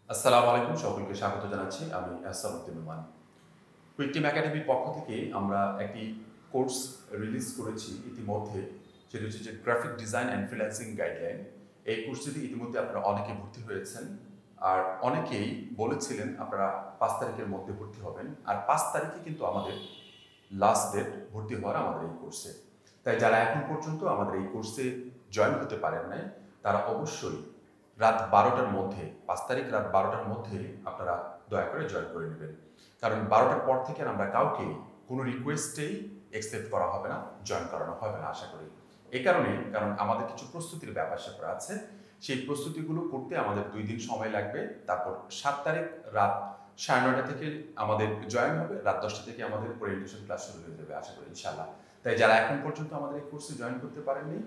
আসসালামু আলাইকুম, সকলকে স্বাগত জানাচ্ছি। আমি আহসান উদ্দিন নোমান। কুইক টিম একাডেমির পক্ষ থেকে আমরা একটি কোর্স রিলিজ করেছি ইতিমধ্যে। সেটি হচ্ছে যে graphic design and freelancing guideline. এই কোর্সটিতে ইতিমধ্যে আপনারা অনেকে ভর্তি হয়েছেন, আর অনেকেই বলেছিলেন আপনারা 5 তারিখের মধ্যে ভর্তি হবেন। আর 5 তারিখে কিন্তু আমাদের লাস্ট ডেট ভর্তি হওয়ার আমাদের এই কোর্সে। তাই যারা এখন পর্যন্ত আমাদের এই কোর্সে জয়েন হতে পারেন নাই, তারা অবশ্যই রাত 12টার মধ্যে, 5 তারিখ রাত 12টার মধ্যে আপনারা দয়া করে জয়েন করে নেবেন। কারণ 12টার পর থেকে আমরা কাউকেই কোনো রিকোয়েস্টেই অ্যাকসেপ্ট করা হবে না, জয়েন করানো হবে না আশা করি। এই কারণ আমাদের কিছু প্রস্তুতির ব্যাপার স্যাপার আছে। সেই প্রস্তুতিগুলো করতে আমাদের 2 দিন সময় লাগবে। তারপর 7 তারিখ রাত 9:30 থেকে আমাদের জয়েন হবে, রাত 10টা থেকে আমাদের ওরিয়েন্টেশন ক্লাস শুরু হয়ে যাবে আশা করি ইনশাআল্লাহ। তাই যারা এখন পর্যন্ত আমাদের এই কোর্সে জয়েন করতে পারেননি,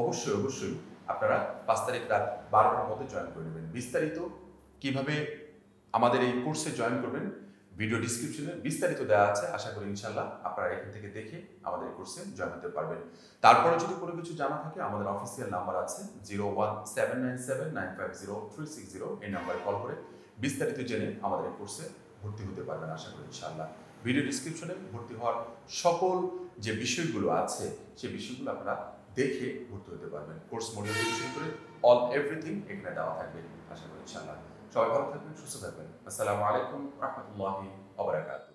অবশ্যই আপনারা 5 তারিখ রাত 12টার মধ্যে জয়েন করে নেবেন। বিস্তারিত কিভাবে আমাদের এই কোর্সে জয়েন করবেন ভিডিও ডিসক্রিপশনে বিস্তারিত দেওয়া আছে। আশা করি ইনশাআল্লাহ আপনারা এখান থেকে দেখে আমাদের এই কোর্সে জয়েন হতে পারবেন। তারপরে যদি কোনো কিছু জানা থাকে, আমাদের অফিসিয়াল নাম্বার আছে 01797950360। এই নাম্বারে কল করে বিস্তারিত জেনে আমাদের এই কোর্সে ভর্তি হতে পারবেন আশা করি ইনশাআল্লাহ। ভিডিও ডিসক্রিপশনে ভর্তি হওয়ার সকল যে বিষয়গুলো আছে সেই বিষয়গুলো আপনারা দেখে ভর্তি হতে পারবেন। কোর্স মডিউল থেকে শুরু করে অল এভরিথিং এখানে দেওয়া থাকবে আশা করি ইনশাআল্লাহ। সবাই ভালো থাকবেন, সুস্থ থাকবেন। আসসালামু আলাইকুম রাহমাতুল্লাহি ওয়া বারাকাতুহু।